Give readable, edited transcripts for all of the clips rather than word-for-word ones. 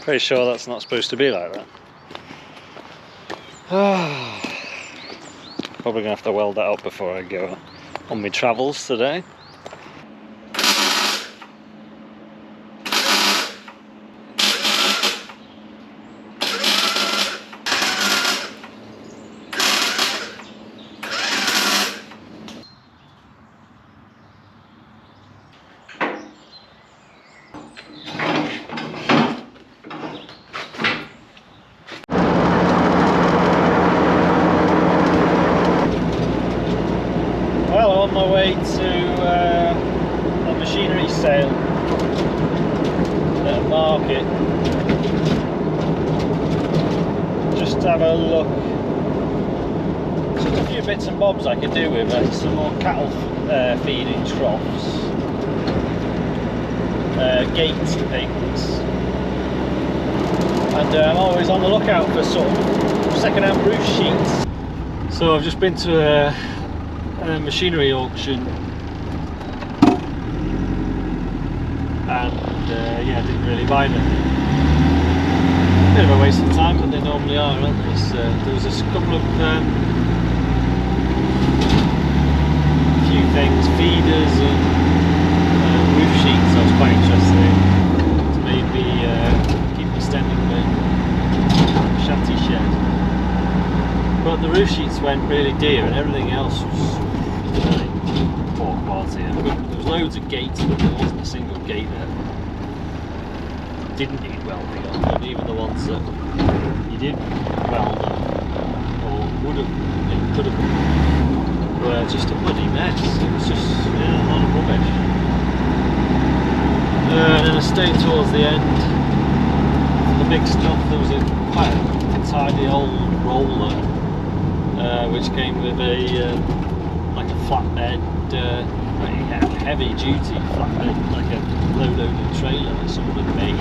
Pretty sure that's not supposed to be like that. Probably gonna have to weld that up before I go on my travels today. On my way to a machinery sale at a market, just to have a look. Just a few bits and bobs I could do with it. Some more cattle feeding troughs, gate things, and I'm always on the lookout for sort of second-hand roof sheets. So I've just been to a machinery auction, and yeah, didn't really buy anything. Bit of a waste of time, but they normally are, aren't they? So there was a couple of few things, feeders and roof sheets I was quite interested in to maybe keep extending the shanty shed. But the roof sheets went really dear, and everything else was really poor quality. There was loads of gates, but there wasn't a single gate that didn't need welding on, and even the ones that you did weld on, or would have, could have, were just a bloody mess. It was just a lot of rubbish. And then I stayed towards the end. The big stuff, there was quite a tidy old roller, which came with a like a flatbed, pretty heavy duty flatbed, like a low-loaded trailer that someone had made.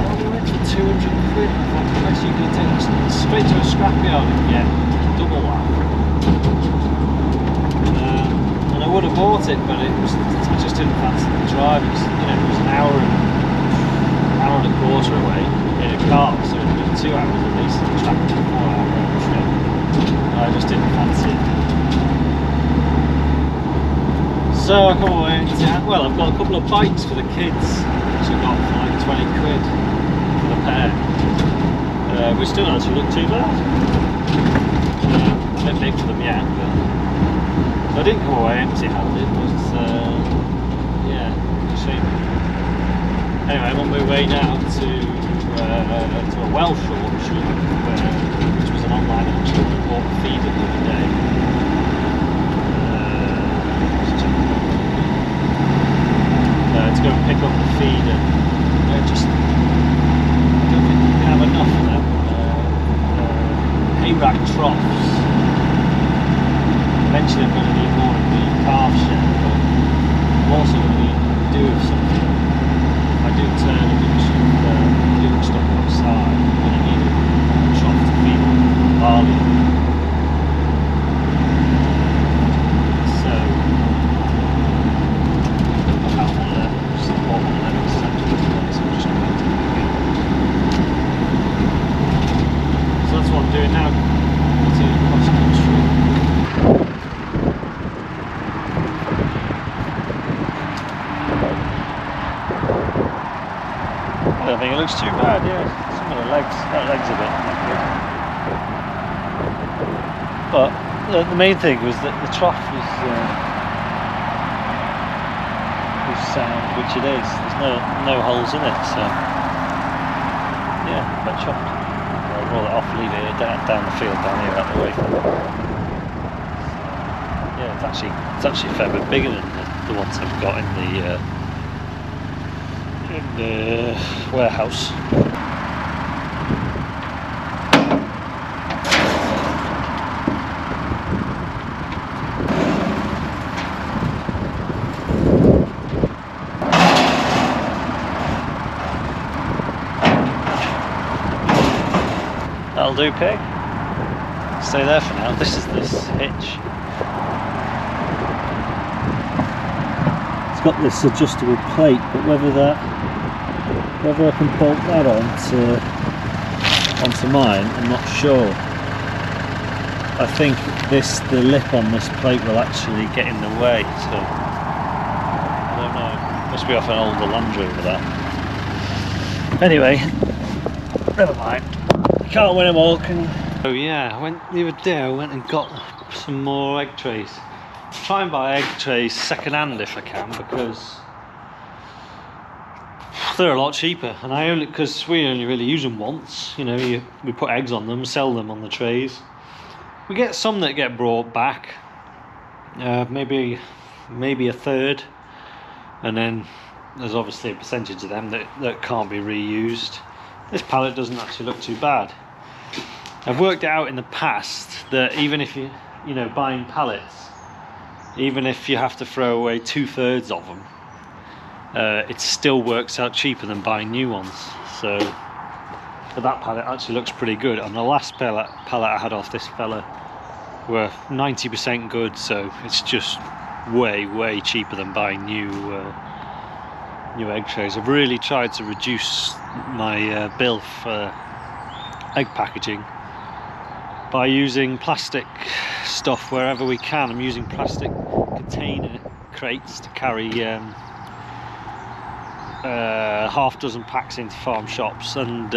Oh, we went for 200 quid. I thought actually you could take it straight to a scrapyard and get double that. And I would have bought it, but I just didn't fancy the drive. It was, it was an hour and a quarter away in a car, so it would be 2 hours at least in the traffic, 4 hour road trip. I just didn't fancy it. So I come away and well, I've got a couple of bikes for the kids, which I got for like 20 quid for the pair, which don't actually look too bad. A bit big for them yet, but I didn't come away empty-handed, but yeah, a shame. Anyway, I'm on my way now to a Welsh auction, which was an online auction. I bought a feeder the other day. To go and pick up the feed, and I don't think you can have enough of them hay rack troughs. Eventually I'm going to need more of the calf shed, but I'm also going to need to do something. If I do turn a bunch of doing stuff outside, I'm going to need a trough to feed barley. I don't think it looks too bad, yeah. Some of the legs, that leg's a bit not good. But the main thing was that the trough was sound, which it is. There's no holes in it, so yeah, quite chuffed. I'll roll it off, leave it down the field down here out the way. Yeah, it's actually a fair bit bigger than the ones I've got in the warehouse. That'll do, pig. Stay there for now. This is this hitch. It's got this adjustable plate, but whether Whether I can bolt that onto mine, I'm not sure. I think the lip on this plate will actually get in the way, so I don't know. Must be off an older Land Rover that. Anyway, never mind. You can't win them all, can you? Oh yeah, the other day I went and got some more egg trays. Try and buy egg trays second hand if I can, because they're a lot cheaper, and because we only really use them once. You know, we put eggs on them, sell them on the trays. We get some that get brought back, maybe a third, and then there's obviously a percentage of them that can't be reused. This pallet doesn't actually look too bad. I've worked it out in the past that even if you buying pallets, even if you have to throw away 2/3 of them, it still works out cheaper than buying new ones. So that pallet actually looks pretty good, and the last pallet I had off this fella were 90% good, so it's just way cheaper than buying new egg trays. I've really tried to reduce my bill for egg packaging by using plastic stuff wherever we can. I'm using plastic container crates to carry half dozen packs into farm shops, and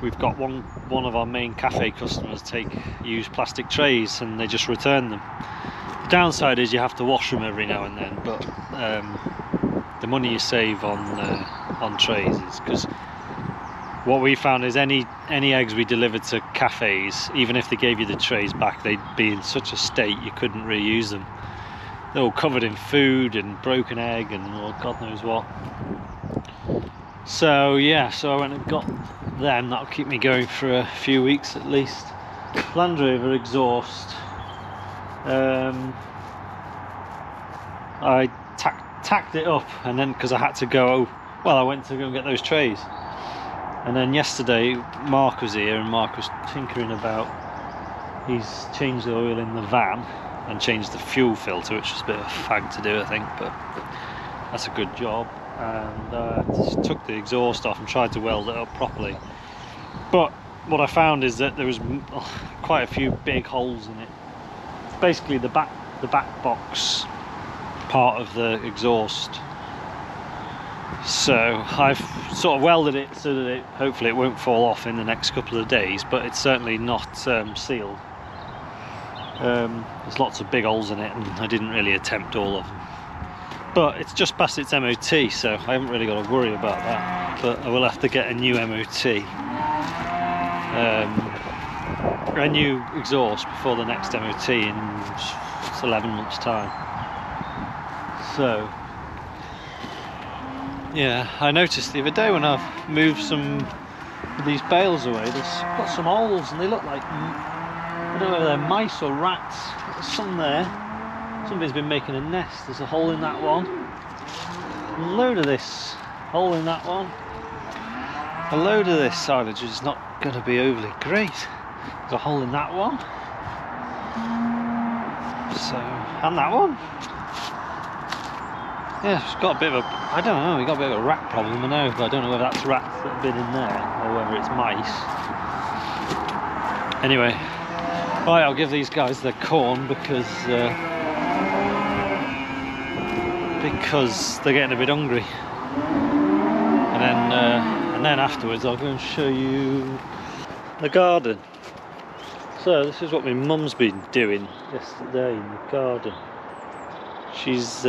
we've got one of our main cafe customers use plastic trays, and they just return them. The downside is you have to wash them every now and then, but the money you save on trays is, because what we found is any eggs we delivered to cafes, even if they gave you the trays back, they'd be in such a state you couldn't reuse them. They're all covered in food and broken egg and God knows what. So yeah, so I went and got them. That'll keep me going for a few weeks at least. Land Rover exhaust. I tacked it up, and then because I had to go, I went to go and get those trays. And then yesterday Mark was here, and Mark was tinkering about. He's changed the oil in the van and changed the fuel filter, which was a bit of a fag to do, I think, but that's a good job. And just took the exhaust off and tried to weld it up properly. But what I found is that there was quite a few big holes in it. Basically the back box part of the exhaust. So I've sort of welded it so that hopefully it won't fall off in the next couple of days, but it's certainly not sealed. There's lots of big holes in it, and I didn't really attempt all of them. But it's just past its MOT, so I haven't really got to worry about that. But I will have to get a new MOT, a new exhaust before the next MOT in 11 months' time. So yeah, I noticed the other day when I've moved some of these bales away, there's got some holes, and they look like, I don't know whether they're mice or rats. There's some there. Somebody's been making a nest. There's a hole in that one. A load of this. Hole in that one. A load of this silage is not going to be overly great. There's a hole in that one. So, and that one. Yeah, it's got a bit of a, I don't know, we got a bit of a rat problem, I know, but I don't know whether that's rats that have been in there or whether it's mice. Anyway, right, I'll give these guys their corn because they're getting a bit hungry. And then afterwards I'll go and show you the garden. So this is what my mum's been doing yesterday in the garden. She's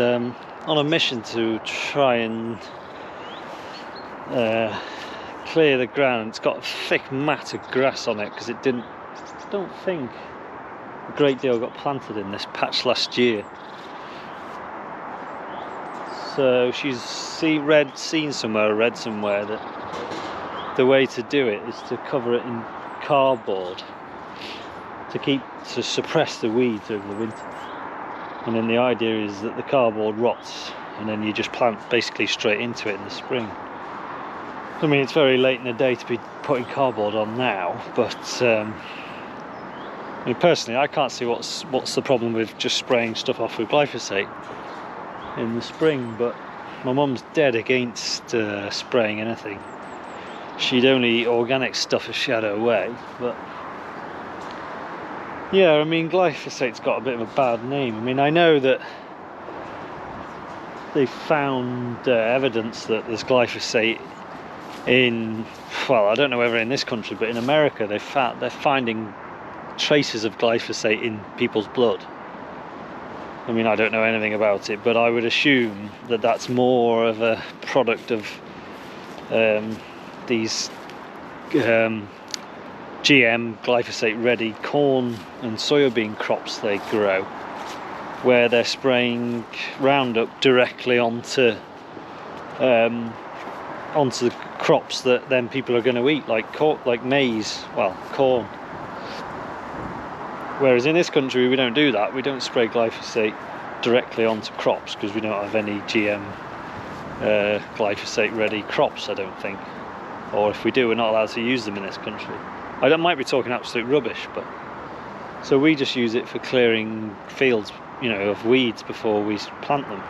on a mission to try and clear the ground. It's got a thick mat of grass on it because I don't think a great deal got planted in this patch last year. So she's seen somewhere that the way to do it is to cover it in cardboard to suppress the weeds over the winter. And then the idea is that the cardboard rots, and then you just plant basically straight into it in the spring. I mean, it's very late in the day to be putting cardboard on now, but I mean, personally, I can't see what's the problem with just spraying stuff off with glyphosate in the spring. But my mum's dead against spraying anything. She'd only eat organic stuff if she had her way, but yeah, I mean, glyphosate's got a bit of a bad name. I mean, I know that they found evidence that there's glyphosate in, well, I don't know whether in this country, but in America they're finding traces of glyphosate in people's blood. I mean, I don't know anything about it, but I would assume that that's more of a product of these GM glyphosate ready corn and soybean crops they grow, where they're spraying Roundup directly onto the crops that then people are going to eat, like maize, well, corn. Whereas in this country we don't do that. We don't spray glyphosate directly onto crops because we don't have any GM glyphosate ready crops, I don't think. Or if we do, we're not allowed to use them in this country. I might be talking absolute rubbish, but so we just use it for clearing fields, you know, of weeds before we plant them.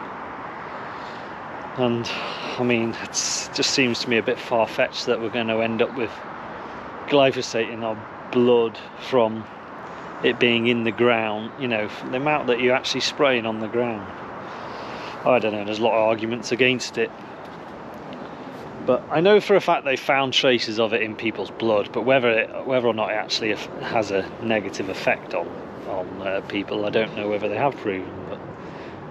And I mean, it just seems to me a bit far-fetched that we're going to end up with glyphosate in our blood from it being in the ground, you know, the amount that you're actually spraying on the ground. I don't know, there's a lot of arguments against it. But I know for a fact they found traces of it in people's blood, but whether or not it actually has a negative effect on people, I don't know whether they have proven. But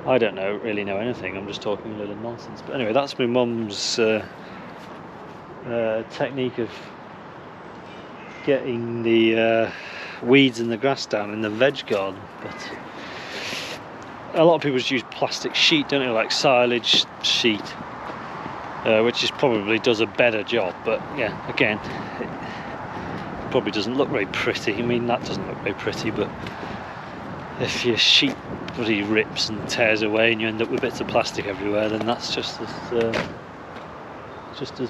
I don't really know anything. I'm just talking a little nonsense. But anyway, that's my mum's technique of getting the weeds and the grass down in the veg garden. But a lot of people just use plastic sheet, don't they, like silage sheet. Which probably does a better job, but yeah, again, it probably doesn't look very pretty. I mean, that doesn't look very pretty, but if your sheet bloody rips and tears away and you end up with bits of plastic everywhere, then that's just as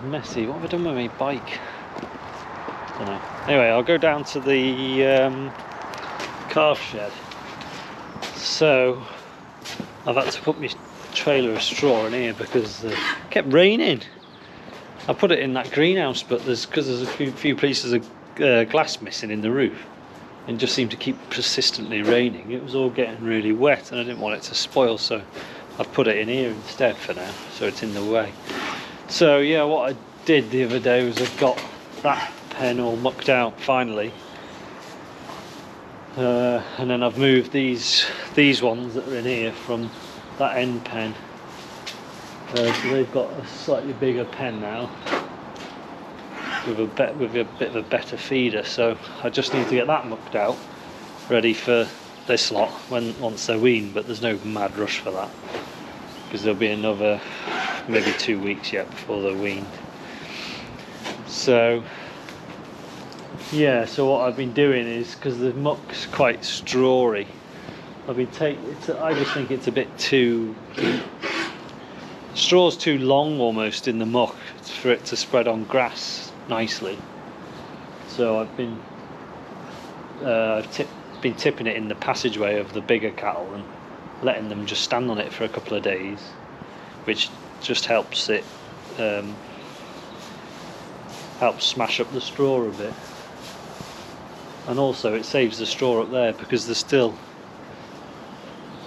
messy. What have I done with my bike? I don't know. Anyway, I'll go down to the calf shed. So I've had to put my trailer of straw in here because it kept raining. I put it in that greenhouse, but because there's a few pieces of glass missing in the roof, and just seemed to keep persistently raining. It was all getting really wet and I didn't want it to spoil, so I've put it in here instead for now, so it's in the way. So yeah, what I did the other day was I got that pen all mucked out finally, and then I've moved these ones that are in here from that end pen, so they've got a slightly bigger pen now with a bit of a better feeder. So I just need to get that mucked out, ready for this lot once they're weaned. But there's no mad rush for that because there'll be another maybe 2 weeks yet before they're weaned. So yeah, so what I've been doing is, because the muck's quite strawy, I just think it's a bit too, straw's too long almost in the muck for it to spread on grass nicely. So I've been tipping it in the passageway of the bigger cattle and letting them just stand on it for a couple of days, which just helps it helps smash up the straw a bit, and also it saves the straw up there because there's still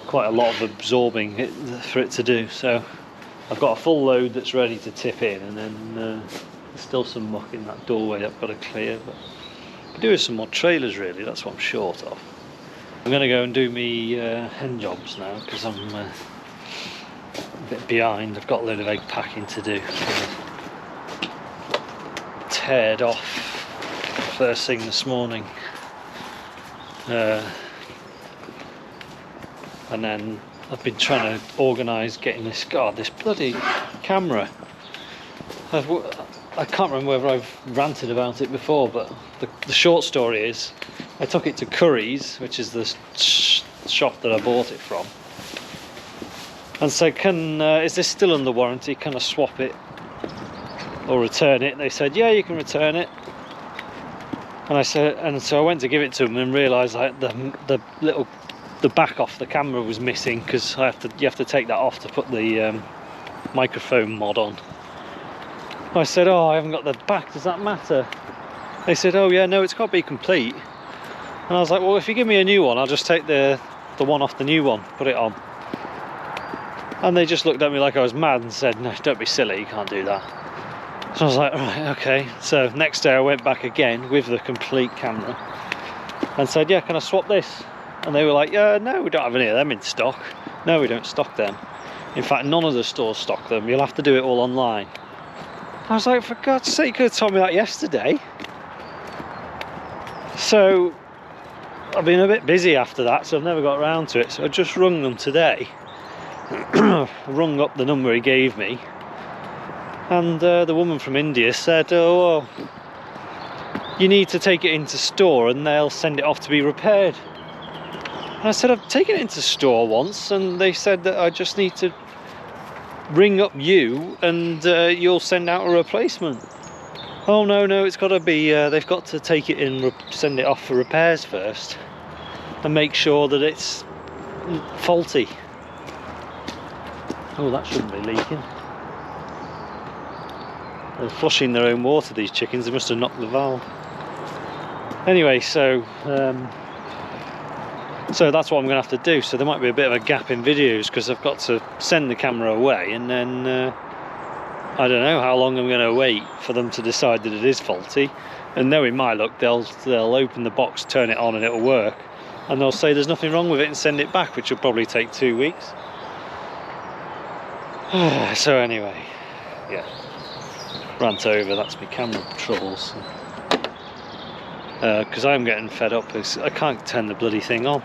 quite a lot of absorbing for it to do. So I've got a full load that's ready to tip in, and then there's still some muck in that doorway I've got to clear, but I could do with some more trailers really, that's what I'm short of. I'm going to go and do me hen jobs now because I'm a bit behind. I've got a load of egg packing to do. Teared off first thing this morning. And then I've been trying to organise getting this bloody camera. I can't remember whether I've ranted about it before, but the short story is I took it to Curry's, which is the shop that I bought it from, and said, is this still under warranty? Can I swap it or return it? And they said, yeah, you can return it. And so I went to give it to them and realised like the back off the camera was missing, because you have to take that off to put the microphone mod on. I said, oh, I haven't got the back, does that matter? They said, oh yeah, no, it's got to be complete. And I was like, well, if you give me a new one, I'll just take the one off the new one, put it on. And they just looked at me like I was mad and said, no, don't be silly, you can't do that. So I was like, right, okay. So next day I went back again with the complete camera and said, yeah, can I swap this? And they were like, yeah, no, we don't have any of them in stock. No, we don't stock them. In fact, none of the stores stock them. You'll have to do it all online. I was like, for God's sake, you could have told me that yesterday. So I've been a bit busy after that, so I've never got around to it. So I just rung them today. Rung up the number he gave me. And the woman from India said, oh, well, you need to take it into store and they'll send it off to be repaired. And I said, I've taken it into store once and they said that I just need to ring up you and you'll send out a replacement. Oh no, it's got to be, they've got to take it in, send it off for repairs first and make sure that it's faulty. Oh, that shouldn't be leaking. They're flushing their own water, these chickens. They must have knocked the valve. Anyway, so that's what I'm going to have to do. So there might be a bit of a gap in videos because I've got to send the camera away and then I don't know how long I'm going to wait for them to decide that it is faulty. And knowing my luck, they'll open the box, turn it on and it'll work. And they'll say there's nothing wrong with it and send it back, which will probably take 2 weeks. So anyway, yeah. Rant over, that's my camera troubles. Because I'm getting fed up, I can't turn the bloody thing on.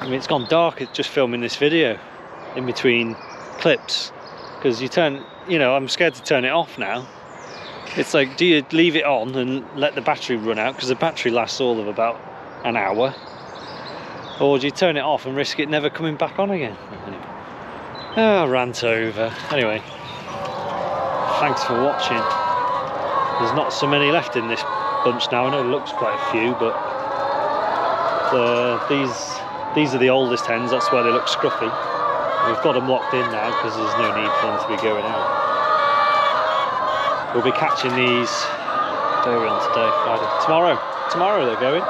I mean, it's gone dark, it's just filming this video in between clips. Because I'm scared to turn it off now. It's like, do you leave it on and let the battery run out? Because the battery lasts all of about an hour. Or do you turn it off and risk it never coming back on again? Anyway, rant over. Anyway. Thanks for watching. There's not so many left in this bunch now. I know it looks quite a few, but these are the oldest hens. That's why they look scruffy. We've got them locked in now because there's no need for them to be going out. We'll be catching these. Where are we on today? Friday. Tomorrow they're going.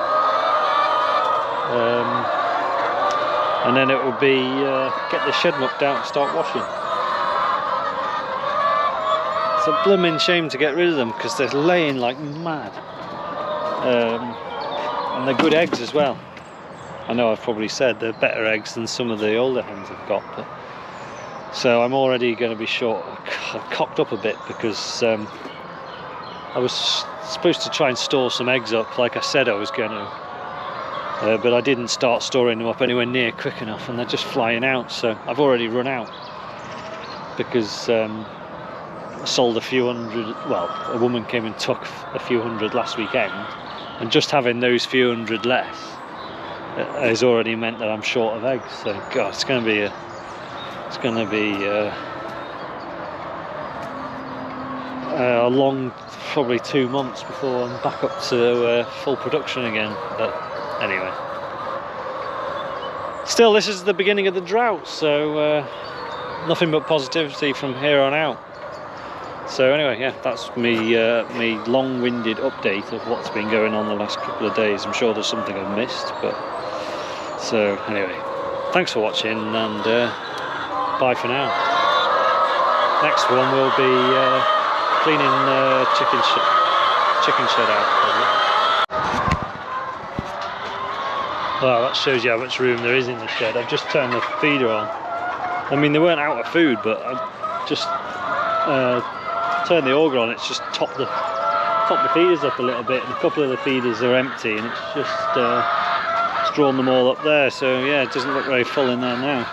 And then it will be get the shed mucked out and start washing. It's a blooming shame to get rid of them because they're laying like mad. And they're good eggs as well. I know I've probably said they're better eggs than some of the older hens have got, but so I'm already going to be short. I've cocked up a bit because I was supposed to try and store some eggs up like I said I was going to, but I didn't start storing them up anywhere near quick enough and they're just flying out, so I've already run out because sold a few hundred. Well, a woman came and took a few hundred last weekend, and just having those few hundred less has already meant that I'm short of eggs. So God, it's going to be a long, probably 2 months before I'm back up to full production again. But anyway, still, this is the beginning of the drought, so nothing but positivity from here on out. So anyway, yeah, that's me long-winded update of what's been going on the last couple of days. I'm sure there's something I've missed, but so anyway, thanks for watching and bye for now. Next one will be cleaning chicken shed out probably. Well, that shows you how much room there is in the shed. I've just turned the feeder on. I mean, they weren't out of food, but I just turned the auger on. It's just topped the feeders up a little bit, and a couple of the feeders are empty, and it's just drawn them all up there. So yeah, it doesn't look very full in there now.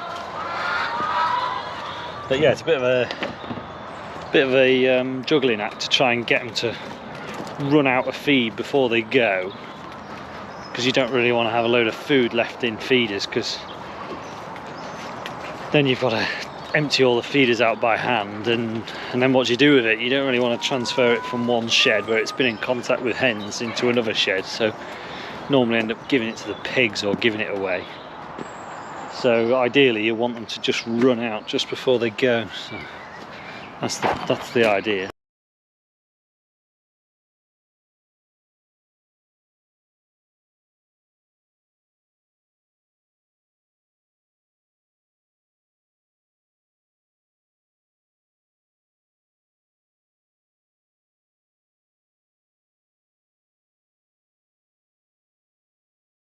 But yeah, it's a bit of a juggling act to try and get them to run out of feed before they go, because you don't really want to have a load of food left in feeders, because then you've got to empty all the feeders out by hand, and then what do you do with it? You don't really want to transfer it from one shed where it's been in contact with hens into another shed, so normally end up giving it to the pigs or giving it away. So ideally you want them to just run out just before they go. So that's the idea.